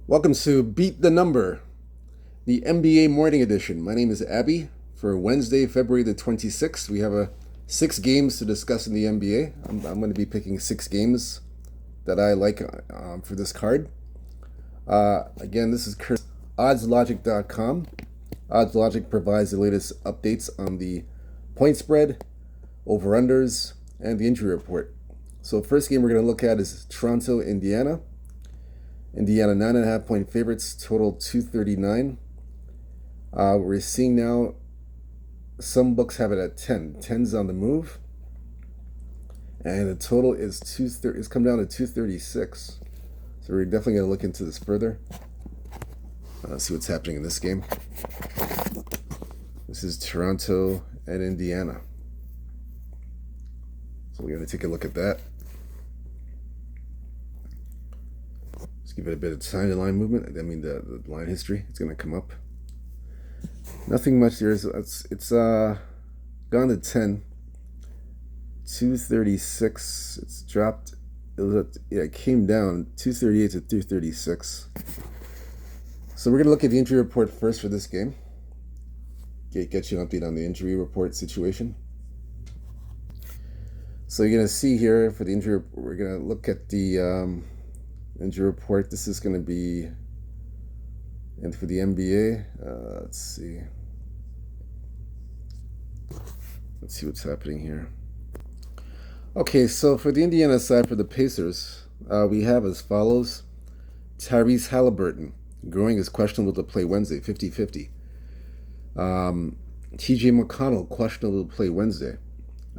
Welcome to Beat the Number, the NBA Morning Edition. My name is Abby. For Wednesday, February the 26th, we have 6 games to discuss in the NBA. I'm going to be picking 6 games that I like for this card. Again, this is oddslogic.com. OddsLogic provides the latest updates on the point spread, over-unders, and the injury report. So first game we're going to look at is Toronto, Indiana. Indiana 9.5-point favorites, total 239. We're seeing now some books have it at 10. 10's on the move, and the total is it's come down to 236. So we're definitely going to look into this further. See what's happening in this game. This is Toronto and Indiana. So we're going to take a look at that. Give it a bit of time to line movement. I mean the line history. It's gonna come up. Nothing much there. It's gone to 10. 236. It's dropped. It came down 238 to 236. So we're gonna look at the injury report first for this game. Get you an update on the injury report situation. So you're gonna see here for the injury. We're gonna look at the injury report. This is going to be, and for the NBA, let's see what's happening here. Okay, so for the Indiana side, for the Pacers, we have as follows: Tyrese Halliburton, growing, is questionable to play Wednesday, 50-50. TJ McConnell, questionable to play Wednesday.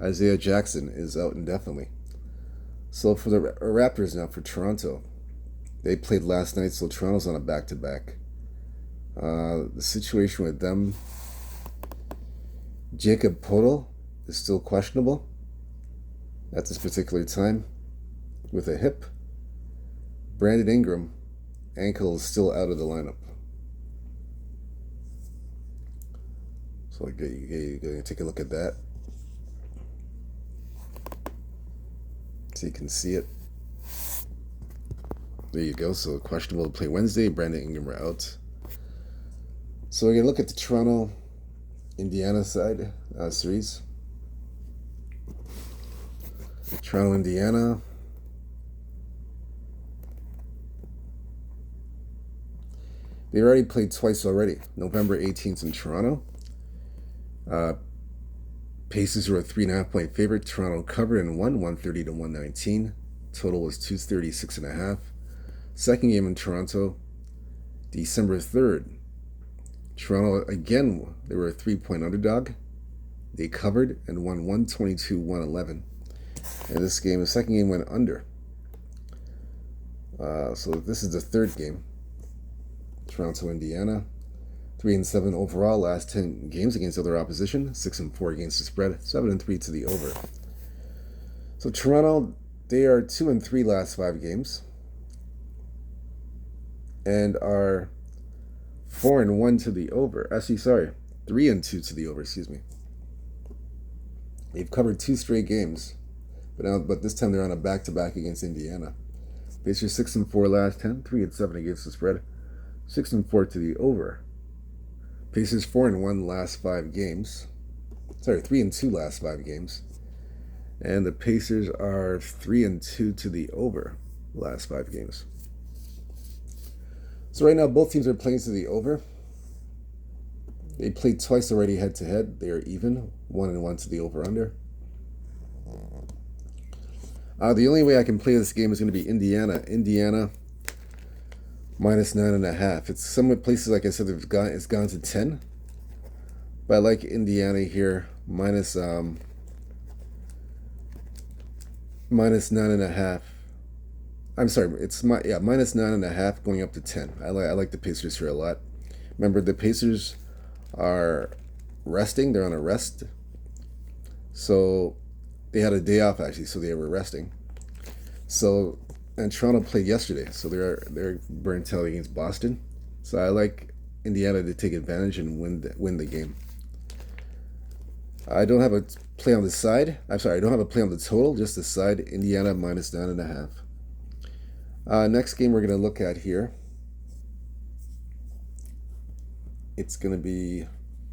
Isaiah Jackson is out indefinitely. So for the Raptors now, for Toronto, they played last night, so Toronto's on a back-to-back. The situation with them, Jacob Poeltl is still questionable at this particular time with a hip. Brandon Ingram, ankle, is still out of the lineup. So you're going to take a look at that so you can see it. There you go. So questionable to play Wednesday. Brandon Ingram are out. So we're going to look at the Toronto, Indiana side series. Toronto, Indiana. They already played twice already. November 18th in Toronto. Pacers were a 3.5-point favorite. Toronto covered and won 130 to 119. Total was 236.5. Second game in Toronto, December 3rd. Toronto, again, they were a 3-point underdog. They covered and won 122-111. And this game, the second game, went under. So this is the third game. Toronto, Indiana. 3-7 overall, last 10 games against other opposition. 6-4 against the spread. 7-3 to the over. So Toronto, they are 2-3 last 5 games. And are 4-1 to the over. Actually, sorry, 3-2 to the over. Excuse me. They've covered 2 straight games, but this time they're on a back-to-back against Indiana. Pacers 6-4 last 10, 3-7 against the spread, 6-4 to the over. Pacers 4-1 last 5 games. Sorry, 3-2 last 5 games, and the Pacers are 3-2 to the over last 5 games. So right now, both teams are playing to the over. They played twice already head-to-head. They are even, 1-1 to the over-under. The only way I can play this game is going to be Indiana. Indiana minus 9.5. It's some places, like I said, it's gone to 10. But I like Indiana here, minus 9.5. I'm sorry, it's minus 9.5 going up to 10. I like the Pacers here a lot. Remember, the Pacers are resting. They're on a rest. So they had a day off, actually, so they were resting. So, and Toronto played yesterday, so they're burnt out against Boston. So I like Indiana to take advantage and win the game. I don't have a play on the side. I'm sorry, I don't have a play on the total, just the side. Indiana minus 9.5. Next game we're going to look at here it's going to be,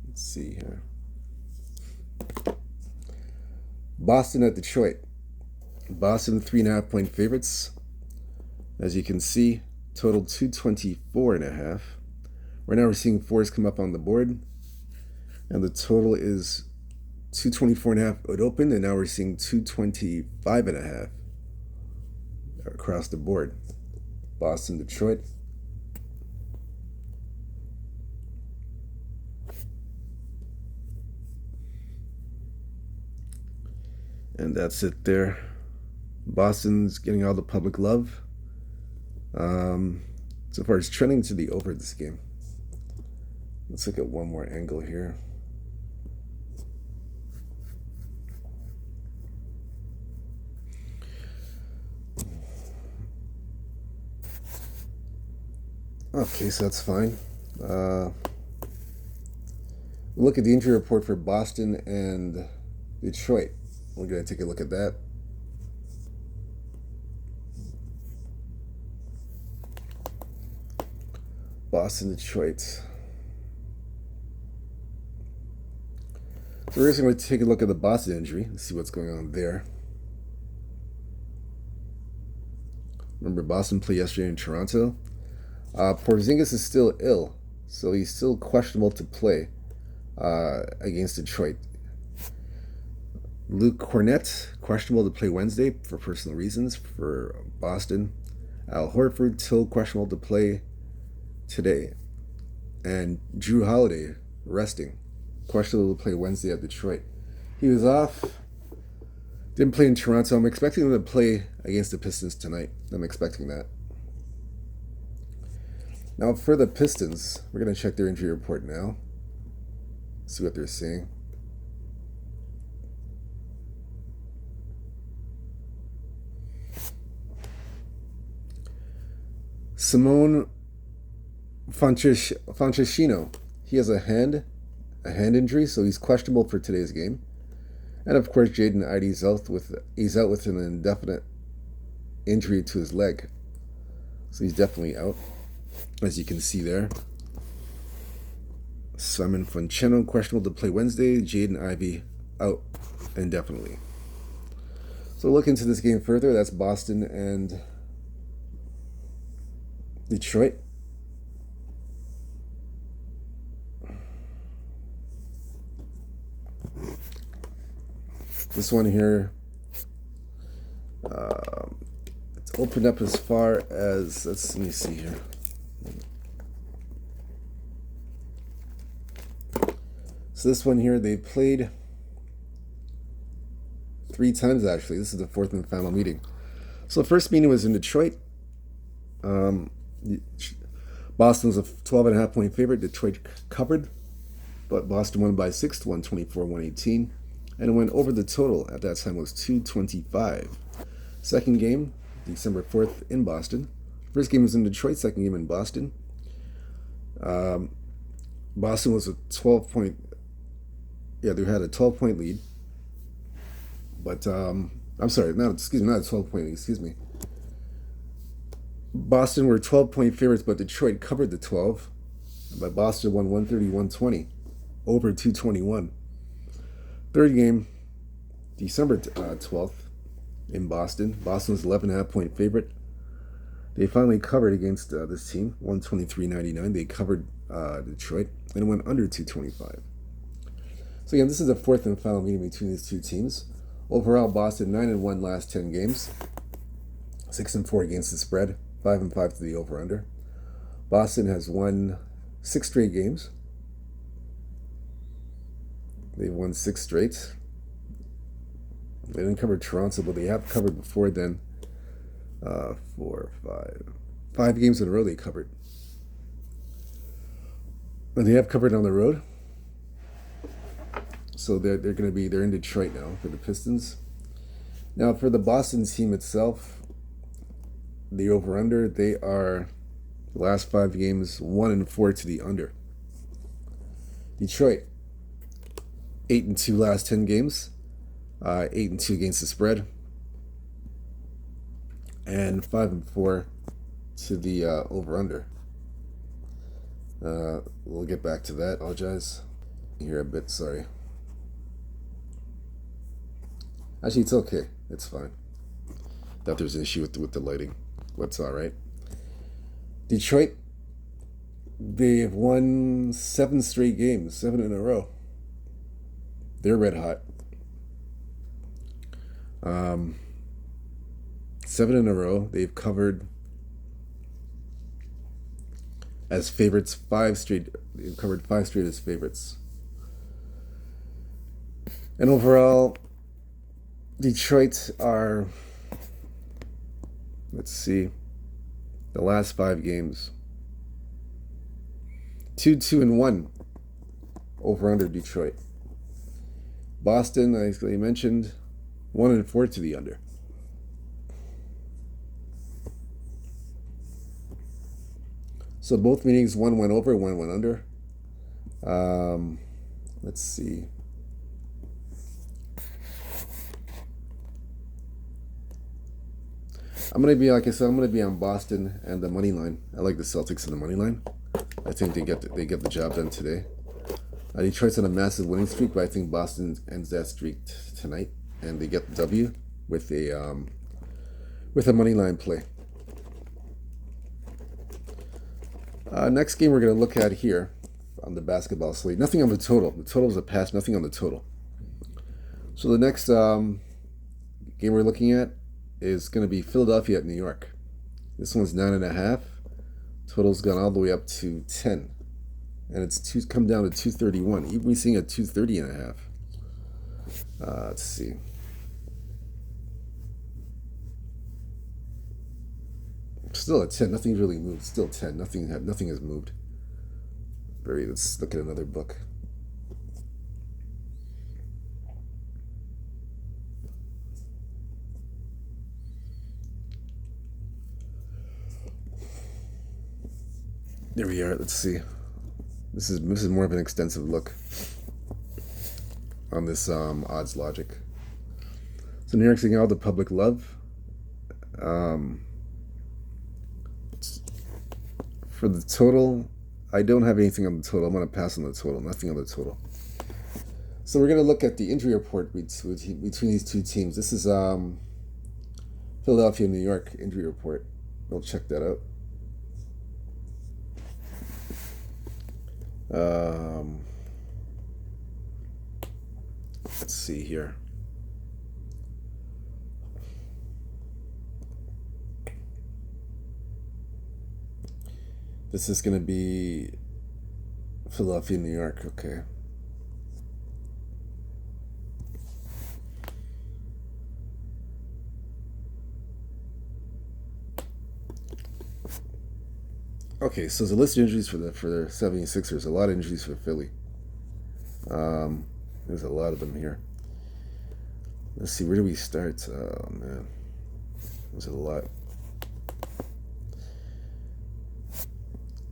let's see here, Boston at Detroit. Boston 3.5-point favorites. As you can see, total 224.5. Right now we're seeing fours come up on the board, and the total is 224.5 it opened, and now we're seeing 225.5 across the board. Boston, Detroit. And that's it there. Boston's getting all the public love. So far, it's trending to the over this game. Let's look at one more angle here. Okay, so that's fine. Look at the injury report for Boston and Detroit. We're going to take a look at that. Boston, Detroit. So we're just going to take a look at the Boston injury and see what's going on there. Remember, Boston played yesterday in Toronto. Porzingis is still ill, so he's still questionable to play against Detroit. Luke Cornett, questionable to play Wednesday for personal reasons for Boston. Al Horford, still questionable to play today. And Drew Holiday, resting, questionable to play Wednesday at Detroit. He was off, didn't play in Toronto. I'm expecting him to play against the Pistons tonight. I'm expecting that. Now for the Pistons, we're going to check their injury report now. See what they're saying. Simone Fontecchino, he has a hand injury, so he's questionable for today's game. And of course, Jaden Ivey's out with an indefinite injury to his leg, so he's definitely out, as you can see there. Simon Fontecchino questionable to play Wednesday. Jaden Ivey out indefinitely. So look into this game further. That's Boston and Detroit. This one here, it's opened up as far as, let me see here. So this one here, they played 3 times actually. This is the 4th and final meeting. So the first meeting was in Detroit. Boston was a 12.5-point favorite. Detroit covered, but Boston won by 6 to 124-118, and it went over the total at that time was 225. Second game, December 4th in Boston. First game was in Detroit. Second game in Boston. Boston was a 12-point. Yeah, they had a 12-point lead. But I'm sorry, not a 12-point lead. Excuse me. Boston were 12-point favorites, but Detroit covered the 12. But Boston won 130-120, over 221. Third game, December 12th in Boston. Boston was 11.5-point favorite. They finally covered against this team, 123-99. They covered Detroit and went under 225. So again, this is the 4th and final meeting between these two teams. Overall, Boston 9-1 last 10 games, 6-4 against the spread, 5-5 to the over/under. Boston has won 6 straight games. They've won 6 straight. They didn't cover Toronto, but they have covered before then. 5 games in a row they covered. And they have covered on the road. So they're in Detroit now for the Pistons. Now for the Boston team itself, the over/under, they are the last 5 games 1-4 to the under. Detroit 8-2 last 10 games, 8-2 against the spread, and 5-4 to the over/under. We'll get back to that. Apologize. Here a bit, sorry. Actually, it's okay. It's fine. Thought there was an issue with the lighting. What's all right. Detroit, they've won 7 straight games, 7 in a row. They're red hot. 7 in a row. They've covered as favorites 5 straight. They've covered 5 straight as favorites. And overall, Detroit are, let's see, the last 5 games. 2-2-1 over under Detroit. Boston, as I mentioned, 1-4 to the under. So both meetings, one went over, one went under. Let's see. I'm gonna be, like I said, I'm gonna be on Boston and the money line. I like the Celtics and the money line. I think they get the job done today. Detroit's on a massive winning streak, but I think Boston ends that streak tonight, and they get the W with a money line play. Next game we're gonna look at here on the basketball slate. Nothing on the total. The total's a pass. Nothing on the total. So the next game we're looking at is going to be Philadelphia at New York. This one's 9.5. Total's gone all the way up to 10, and it's come down to 231. Even we seeing a 230.5. Let's see. Still at 10. Nothing's really moved. Still 10. Nothing has moved. Let's look at another book. There we are. Let's see. This is more of an extensive look on this odds logic. So New York's getting all the public love. For the total, I don't have anything on the total. I'm going to pass on the total. Nothing on the total. So we're going to look at the injury report between these two teams. This is Philadelphia, New York injury report. We'll check that out. Let's see here. This is going to be Philadelphia, New York. Okay. Okay, so there's a list of injuries for the 76ers. A lot of injuries for Philly. There's a lot of them here. Let's see, where do we start? Oh, man. There's a lot.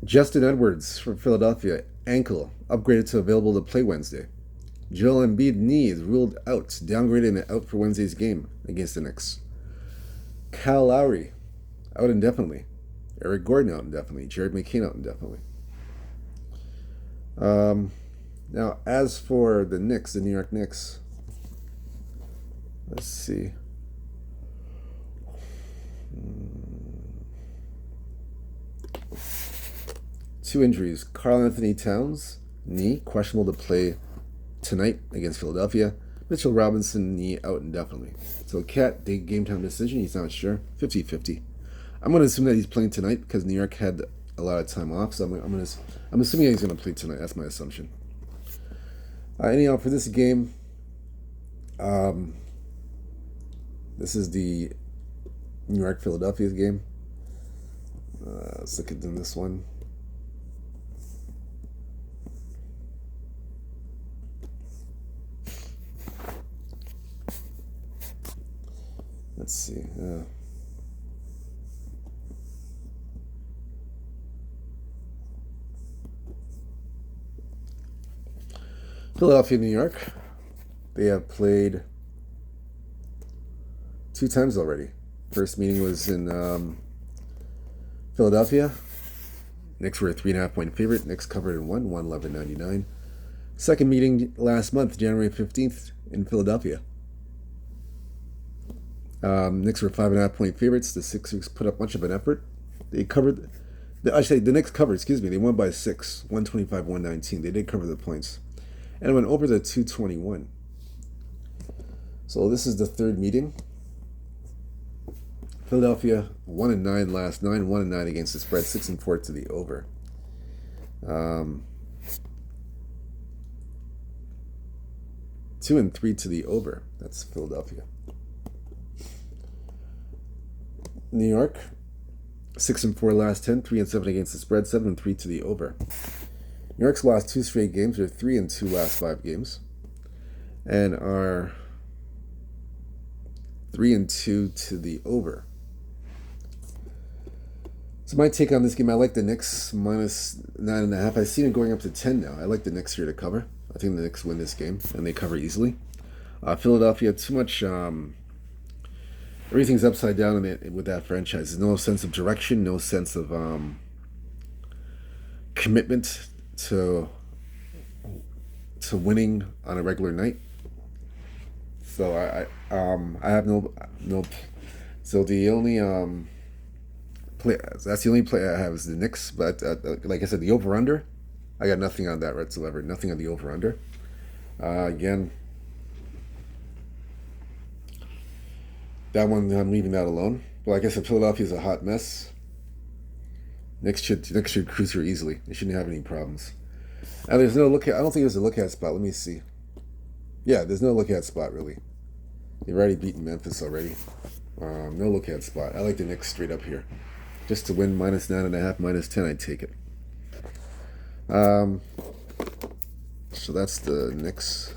Justin Edwards from Philadelphia, ankle, upgraded to available to play Wednesday. Joel Embiid, knee is ruled out, downgraded and out for Wednesday's game against the Knicks. Kyle Lowry, out indefinitely. Eric Gordon out indefinitely. Jared McCain out indefinitely. Now, as for the Knicks, the New York Knicks, let's see. Two injuries. Karl Anthony Towns, knee, questionable to play tonight against Philadelphia. Mitchell Robinson, knee, out indefinitely. So Cat, game time decision, he's not sure. 50-50. I'm going to assume that he's playing tonight because New York had a lot of time off, so I'm assuming that he's going to play tonight. That's my assumption. Anyhow, for this game, this is the New York-Philadelphia game. Let's look at this one. Let's see. Philadelphia, New York. They have played 2 times already. First meeting was in Philadelphia. Knicks were a 3.5-point favorite. Knicks covered and won 111.99. Second meeting last month, January 15th in Philadelphia. Knicks were 5.5-point favorites. The Sixers put up much of an effort. They covered. I say the Knicks covered. Excuse me. They won by 6, 125-119. They did cover the points, and it went over the 221. So this is the third meeting. Philadelphia 1-9 last 9, 1-9 against the spread, 6-4 to the over. 2-3 to the over. That's Philadelphia. New York 6-4 last 10, 3-7 against the spread, 7-3 to the over. New York's lost 2 straight games. They're 3-2 last 5 games, and are 3-2 to the over. So my take on this game, I like the Knicks minus 9.5. I've seen it going up to 10 now. I like the Knicks here to cover. I think the Knicks win this game, and they cover easily. Philadelphia, too much. Everything's upside down with that franchise. There's no sense of direction, no sense of commitment to winning on a regular night. So I have no. So the only that's the only play I have is the Knicks. But like I said, the over under, I got nothing on that whatsoever. Nothing on the over under. Again, that one I'm leaving that alone. But like I said, Philadelphia's a hot mess. Knicks should cruise here easily. They shouldn't have any problems. And there's no look at. I don't think there's a look at spot. Let me see. Yeah, there's no look at spot really. They've already beaten Memphis already. No look at spot. I like the Knicks straight up here. Just to win minus 9.5, minus 10, I'd take it. So that's the Knicks.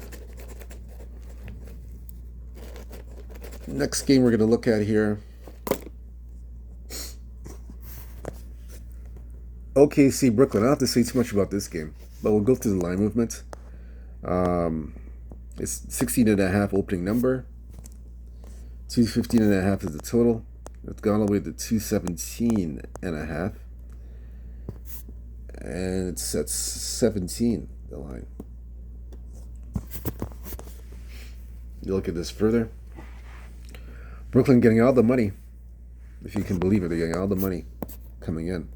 Next game we're going to look at here. OKC Brooklyn. I don't have to say too much about this game, but we'll go through the line movement. It's 16.5 opening number. 215.5 is the total. It's gone all the way to 217.5. And it's at 17, the line. You look at this further. Brooklyn getting all the money. If you can believe it, they're getting all the money coming in.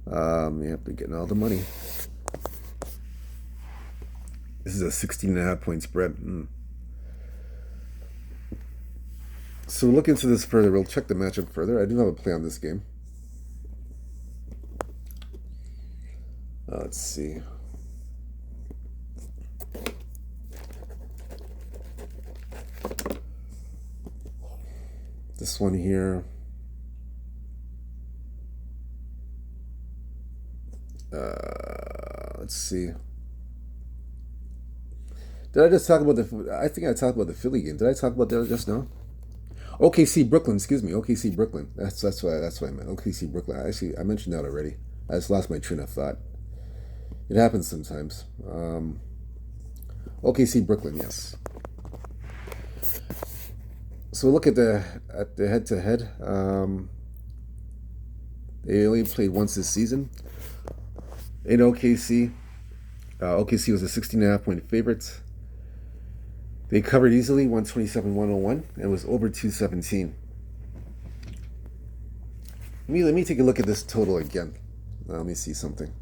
Yep, they're getting all the money. This is a 16.5 point spread. So we'll look into this further. We'll check the matchup further. I do have a play on this game. Let's see. This one here. Let's see. Did I just talk about I think I talked about the Philly game. Did I talk about that just now? OKC Brooklyn, excuse me. OKC Brooklyn. That's what I meant. OKC Brooklyn. Actually, I mentioned that already. I just lost my train of thought. It happens sometimes. OKC Brooklyn, yes. So look at the head-to-head. They only played once this season. In OKC, OKC was a 16.5 point favorite. They covered easily, 127-101, and was over 217. Let me take a look at this total again. Let me see something.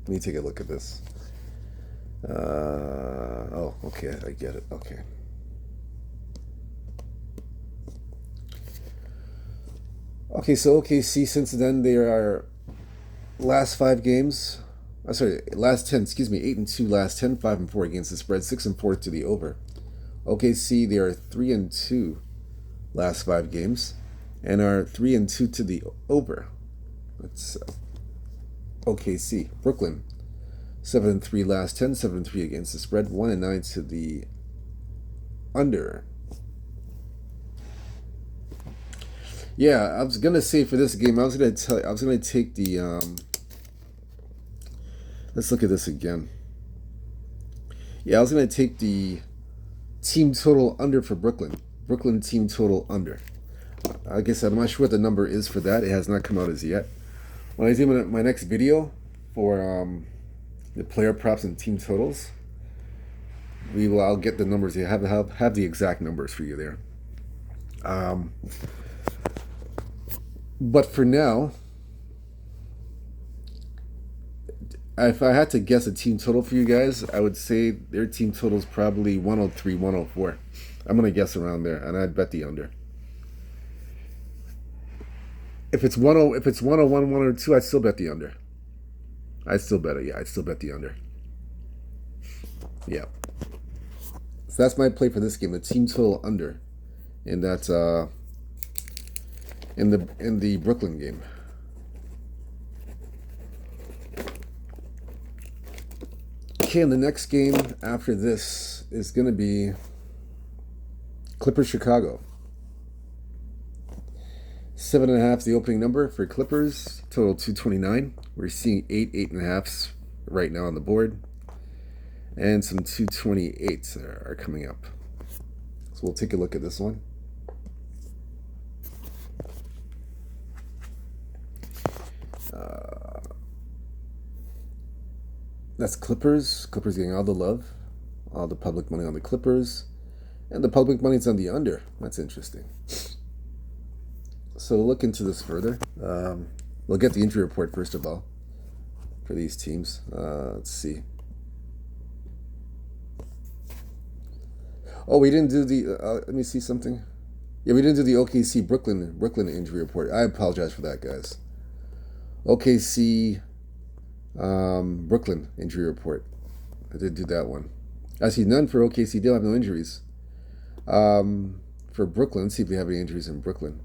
Let me take a look at this. Oh, okay, I get it. Okay. Okay, so OKC, since then, they are last 5 games. Last 10, 8-2 last 10, 5-4 against the spread, 6-4 to the over. OKC, they are 3-2 last 5 games, and are 3-2 to the over. That's OKC. Brooklyn, 7-3 last 10, 7-3 against the spread, 1-9 to the under. Yeah, I was gonna say for this game, I was gonna take the. Let's look at this again. Yeah, I was gonna take the team total under for Brooklyn. Brooklyn team total under. I guess I'm not sure what the number is for that. It has not come out as yet. When I do my next video for the player props and team totals, I'll get the numbers. You have the exact numbers for you there. But for now, if I had to guess a team total for you guys, I would say their team total is probably 103, 104. I'm gonna guess around there, and I'd bet the under. If it's 101, 102, I'd still bet the under. I'd still bet it. Yeah, I'd still bet the under. Yeah. So that's my play for this game. The team total under, in that in the Brooklyn game. Okay, and the next game after this is going to be Clippers Chicago. 7.5 is the opening number for Clippers. Total 229. We're seeing 8.5s right now on the board, and some 228s are coming up. So we'll take a look at this one. That's Clippers. Clippers getting all the love, all the public money on the Clippers, and the public money's on the under. That's interesting. So we'll look into this further. We'll get the injury report first of all for these teams. Let's see. Oh, we didn't do the. Let me see something. Yeah, we didn't do the OKC Brooklyn injury report. I apologize for that, guys. OKC Brooklyn injury report. I did do that one. I see none for OKC. They'll have no injuries. For Brooklyn, let's see if we have any injuries in Brooklyn.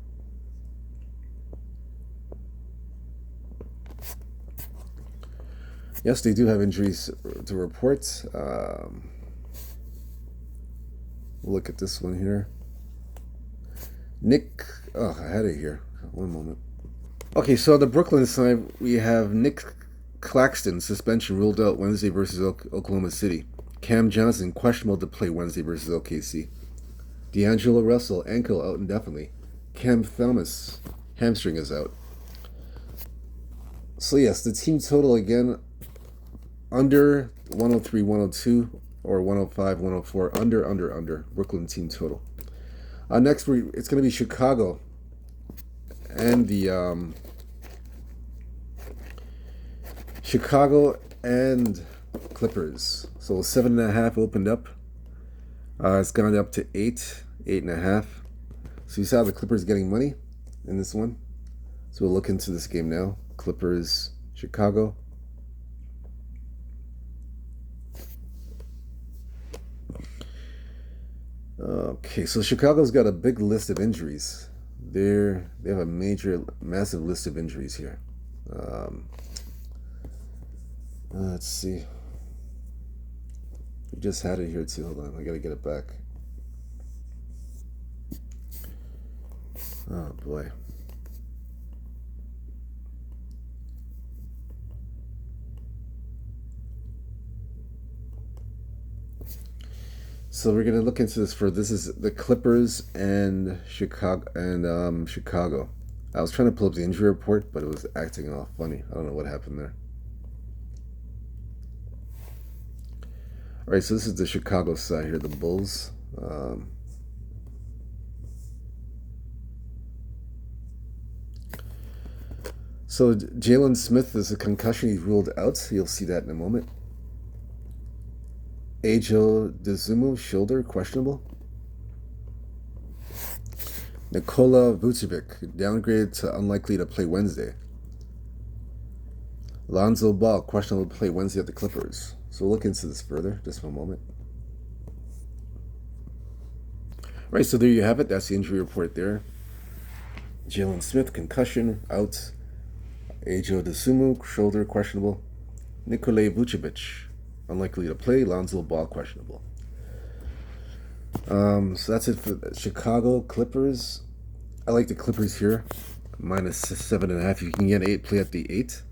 Yes, they do have injuries to report. We'll look at this one here. I had it here. One moment. Okay, so the Brooklyn side, we have Nick Claxton suspension ruled out Wednesday versus Oklahoma City. Cam Johnson questionable to play Wednesday versus OKC. D'Angelo Russell ankle out indefinitely. Cam Thomas hamstring is out. So yes, the team total again under 103, 102 or 105, 104. Under. Brooklyn team total. Next it's going to be Chicago and the Chicago and Clippers. So 7.5 opened up. It's gone up to 8.5. So you saw the Clippers getting money in this one. So we'll look into this game now. Clippers, Chicago. Okay, so Chicago's got a big list of injuries. They have a massive list of injuries here. Let's see. We just had it here too. Hold on, I gotta get it back. Oh boy. So we're gonna look into this this is the Clippers and Chicago. I was trying to pull up the injury report, but it was acting all funny. I don't know what happened there. All right, so this is the Chicago side here, the Bulls. So Jalen Smith is a concussion. He's ruled out. You'll see that in a moment. Ajo Dosunmu, shoulder, questionable. Nikola Vucevic, downgraded to unlikely to play Wednesday. Lonzo Ball, questionable to play Wednesday at the Clippers. So we'll look into this further, just for a moment. Right, so there you have it. That's the injury report there. Jalen Smith, concussion, out. Ajo Dosunmu, shoulder, questionable. Nikola Vucevic, unlikely to play. Lonzo Ball, questionable. So that's it for the Chicago Clippers. I like the Clippers here. Minus 7.5. You can get 8, play at the 8.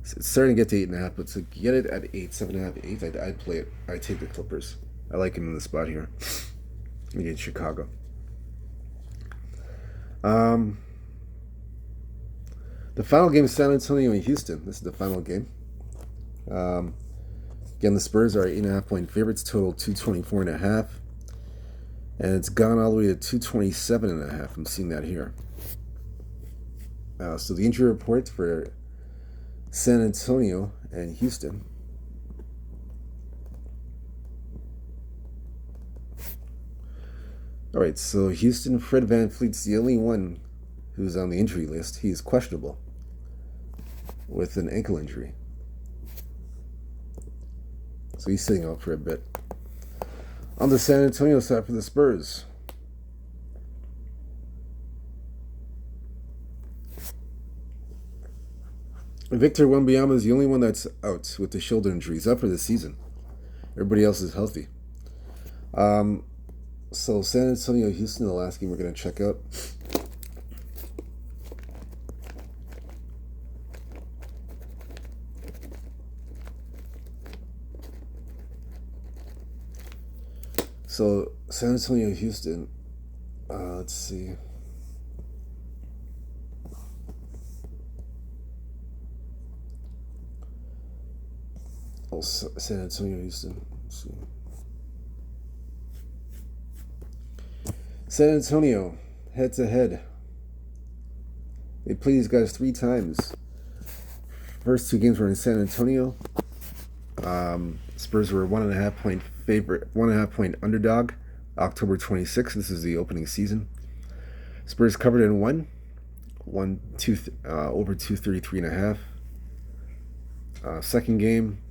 It's starting to get to 8.5, but to get it at 8, 7.5, 8, I'd play it. I'd take the Clippers. I like him in the spot here against Chicago. The final game is San Antonio and Houston. This is the final game. Again, the Spurs are 8.5-point favorites, total 224.5. And it's gone all the way to 227.5. I'm seeing that here. So the injury report for San Antonio and Houston. All right, so Houston, Fred VanVleet's the only one who's on the injury list. He is questionable with an ankle injury. So he's sitting out for a bit. On the San Antonio side for the Spurs, Victor Wembanyama is the only one that's out with the shoulder injury. He's out for the season. Everybody else is healthy. So San Antonio, Houston, the last game we're going to check out. So San Antonio, Houston. Let's see. Oh, San Antonio, Houston. Let's see. San Antonio, head to head. They played these guys 3 times. First 2 games were in San Antonio. Spurs were 1.5-point favorite, 1.5-point underdog. October 26th. This is the opening season. Spurs covered and won. Over 233.5. Second game,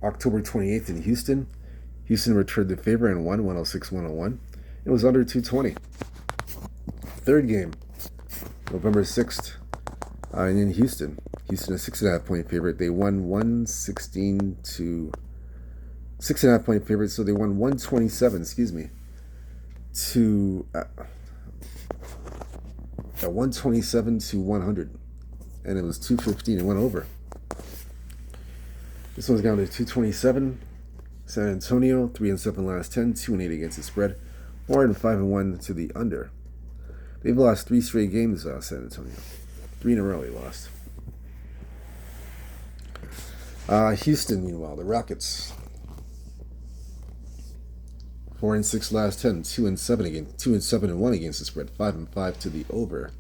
October 28th in Houston. Houston returned the favor and won 106-101. It was under 220. Third game, November 6th, in Houston. Houston, a 6.5-point favorite. They won 116 to 6.5-point favorite, so they won 127. To 127 to 100, and it was 215. It went over. This one's down to 227. San Antonio 3-7 last 10, 2-8 against the spread, 4-5-1 to the under. They've lost 3 straight games. San Antonio, 3 in a row they lost. Houston, meanwhile, the Rockets 4-6 last 10, 2-7 against 2-7-1 against the spread, 5-5 to the over.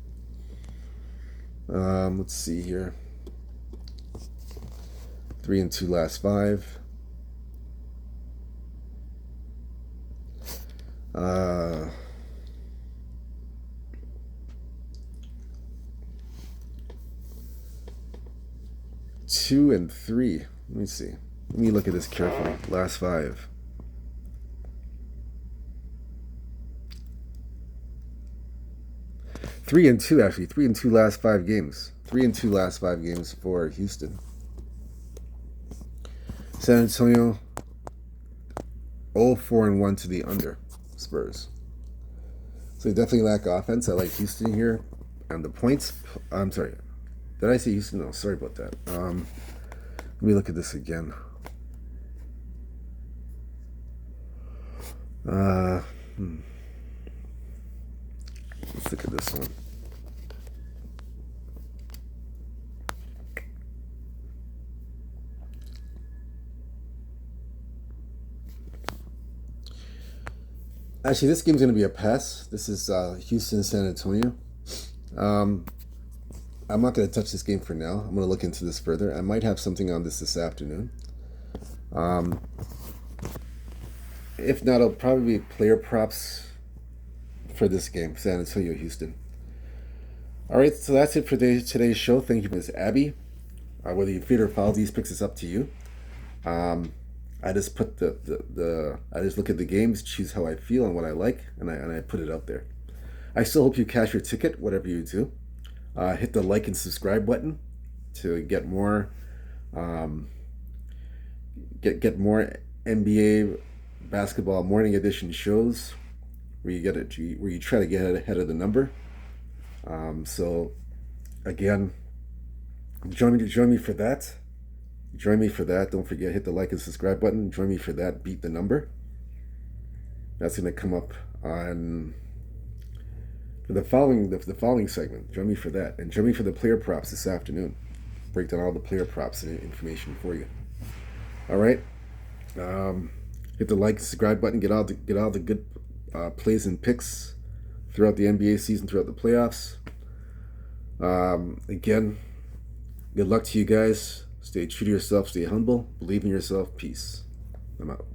Let's see here. 3-2 last 5. 2-3. Let me see. Let me look at this carefully. Last 5. 3-2 actually. 3-2 last 5 games. 3-2 last 5 games for Houston. San Antonio 0-4-1 to the under. Spurs. So they definitely lack offense. I like Houston here. And the points. I'm sorry. Did I say Houston? No, sorry about that. Let me look at this again. Let's look at this one. Actually, this game's going to be a pass. This is Houston, San Antonio. I'm not going to touch this game for now. I'm going to look into this further. I might have something on this afternoon. If not, it'll probably be player props for this game, San Antonio, Houston. All right, so that's it for today's show. Thank you, Ms. Abby. Whether you feed or follow these picks, it's up to you. I just put I just look at the games, choose how I feel and what I like, and I put it out there. I still hope you cash your ticket, whatever you do. Hit the like and subscribe button to get more get more NBA basketball morning edition shows where you try to get ahead of the number. So again, join me for that. Join me for that. Don't forget, hit the like and subscribe button. Join me for that. Beat the number. That's going to come up on for the following segment. Join me for that, and join me for the player props this afternoon. Break down all the player props and information for you. All right. Hit the like and subscribe button. Get all the good plays and picks throughout the NBA season, throughout the playoffs. Again, good luck to you guys. Stay true to yourself. Stay humble. Believe in yourself. Peace. I'm out.